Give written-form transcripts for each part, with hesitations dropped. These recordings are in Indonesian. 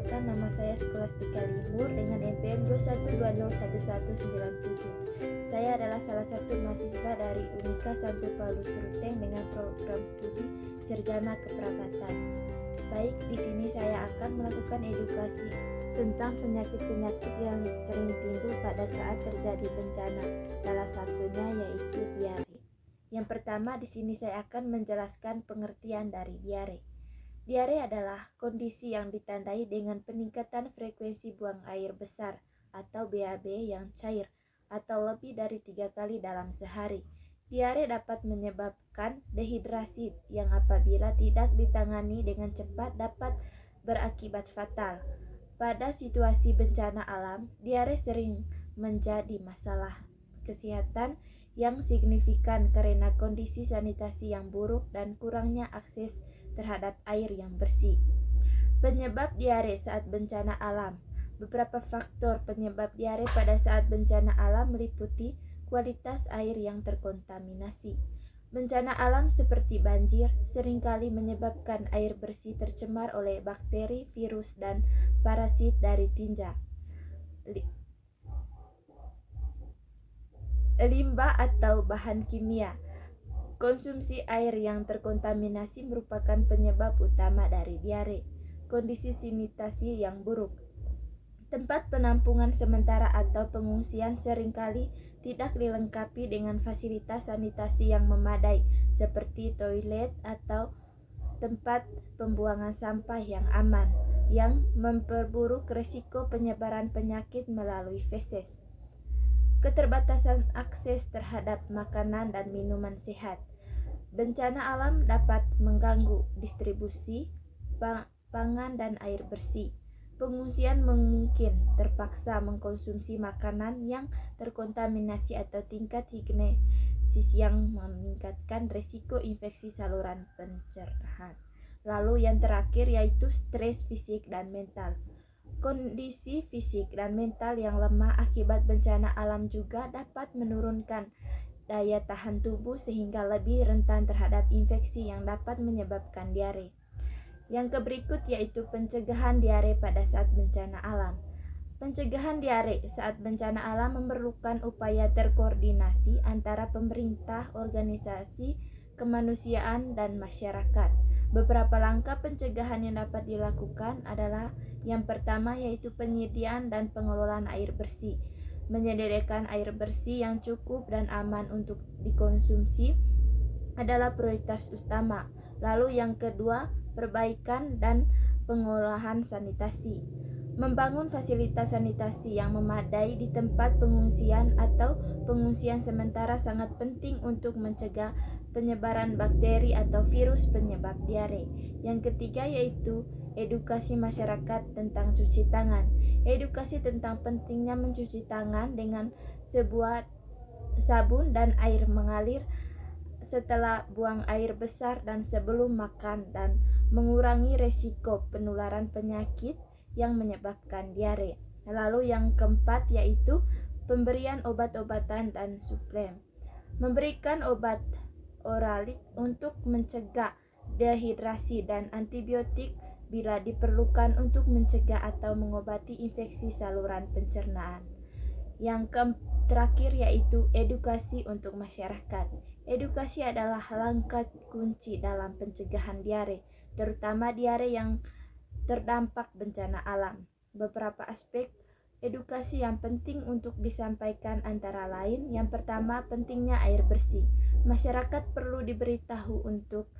perkenalkan, nama saya Skolastika Libur dengan NPM 212011197. Saya adalah salah satu mahasiswa dari Unika Santo Paulus Ruteng dengan program studi Sarjana Keperawatan. Baik, di sini saya akan melakukan edukasi tentang penyakit-penyakit yang sering timbul pada saat terjadi bencana. Salah satunya yaitu diare. Yang pertama, di sini saya akan menjelaskan pengertian dari diare. Diare adalah kondisi yang ditandai dengan peningkatan frekuensi buang air besar atau BAB yang cair atau lebih dari 3 kali dalam sehari. Diare dapat menyebabkan dehidrasi yang apabila tidak ditangani dengan cepat dapat berakibat fatal. Pada situasi bencana alam, diare sering menjadi masalah kesehatan yang signifikan karena kondisi sanitasi yang buruk dan kurangnya akses terhadap air yang bersih. Penyebab diare saat bencana alam. Beberapa faktor penyebab diare pada saat bencana alam meliputi kualitas air yang terkontaminasi. Bencana alam seperti banjir seringkali menyebabkan air bersih tercemar oleh bakteri, virus, dan parasit dari tinja, limbah atau bahan kimia. Konsumsi air yang terkontaminasi merupakan penyebab utama dari diare. Kondisi sanitasi yang buruk. Tempat penampungan sementara atau pengungsian seringkali tidak dilengkapi dengan fasilitas sanitasi yang memadai, seperti toilet atau tempat pembuangan sampah yang aman, yang memperburuk risiko penyebaran penyakit melalui feses. Keterbatasan akses terhadap makanan dan minuman sehat. Bencana alam dapat mengganggu distribusi pangan dan air bersih. Pengungsian mungkin terpaksa mengkonsumsi makanan yang terkontaminasi atau tingkat higienis yang meningkatkan risiko infeksi saluran pencernaan. Lalu yang terakhir yaitu stres fisik dan mental. Kondisi fisik dan mental yang lemah akibat bencana alam juga dapat menurunkan daya tahan tubuh sehingga lebih rentan terhadap infeksi yang dapat menyebabkan diare. Yang berikut yaitu pencegahan diare pada saat bencana alam. Pencegahan diare saat bencana alam memerlukan upaya terkoordinasi antara pemerintah, organisasi kemanusiaan, dan masyarakat. Beberapa langkah pencegahan yang dapat dilakukan adalah yang pertama yaitu penyediaan dan pengelolaan air bersih. Menyediakan air bersih yang cukup dan aman untuk dikonsumsi adalah prioritas utama. Lalu yang kedua, perbaikan dan pengolahan sanitasi. Membangun fasilitas sanitasi yang memadai di tempat pengungsian atau pengungsian sementara sangat penting untuk mencegah penyebaran bakteri atau virus penyebab diare. Yang ketiga yaitu edukasi masyarakat tentang cuci tangan. Edukasi tentang pentingnya mencuci tangan dengan sebuah sabun dan air mengalir setelah buang air besar dan sebelum makan dan mengurangi resiko penularan penyakit yang menyebabkan diare. Lalu yang keempat yaitu pemberian obat-obatan dan suplemen. Memberikan obat oralit untuk mencegah dehidrasi dan antibiotik bila diperlukan untuk mencegah atau mengobati infeksi saluran pencernaan. Yang terakhir yaitu edukasi untuk masyarakat. Edukasi adalah langkah kunci dalam pencegahan diare, terutama diare yang terdampak bencana alam. Beberapa aspek edukasi yang penting untuk disampaikan antara lain, yang pertama pentingnya air bersih. Masyarakat perlu diberitahu untuk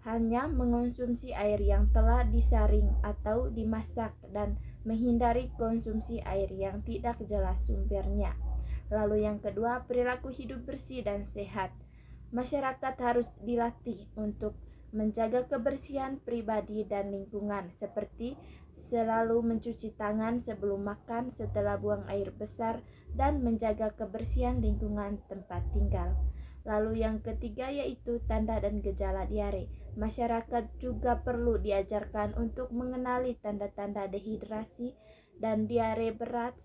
hanya mengonsumsi air yang telah disaring atau dimasak dan menghindari konsumsi air yang tidak jelas sumbernya. Lalu yang kedua, perilaku hidup bersih dan sehat. Masyarakat harus dilatih untuk menjaga kebersihan pribadi dan lingkungan, seperti selalu mencuci tangan sebelum makan, setelah buang air besar, dan menjaga kebersihan lingkungan tempat tinggal. Lalu yang ketiga yaitu tanda dan gejala diare. Masyarakat juga perlu diajarkan untuk mengenali tanda-tanda dehidrasi dan diare berat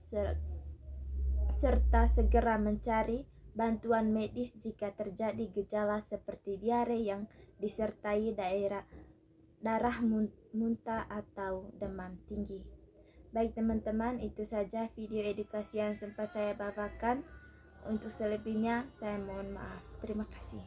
serta segera mencari bantuan medis jika terjadi gejala seperti diare yang disertai daerah darah muntah atau demam tinggi. Baik teman-teman, itu saja video edukasi yang sempat saya bawakan. Untuk selebihnya saya mohon maaf. Terima kasih.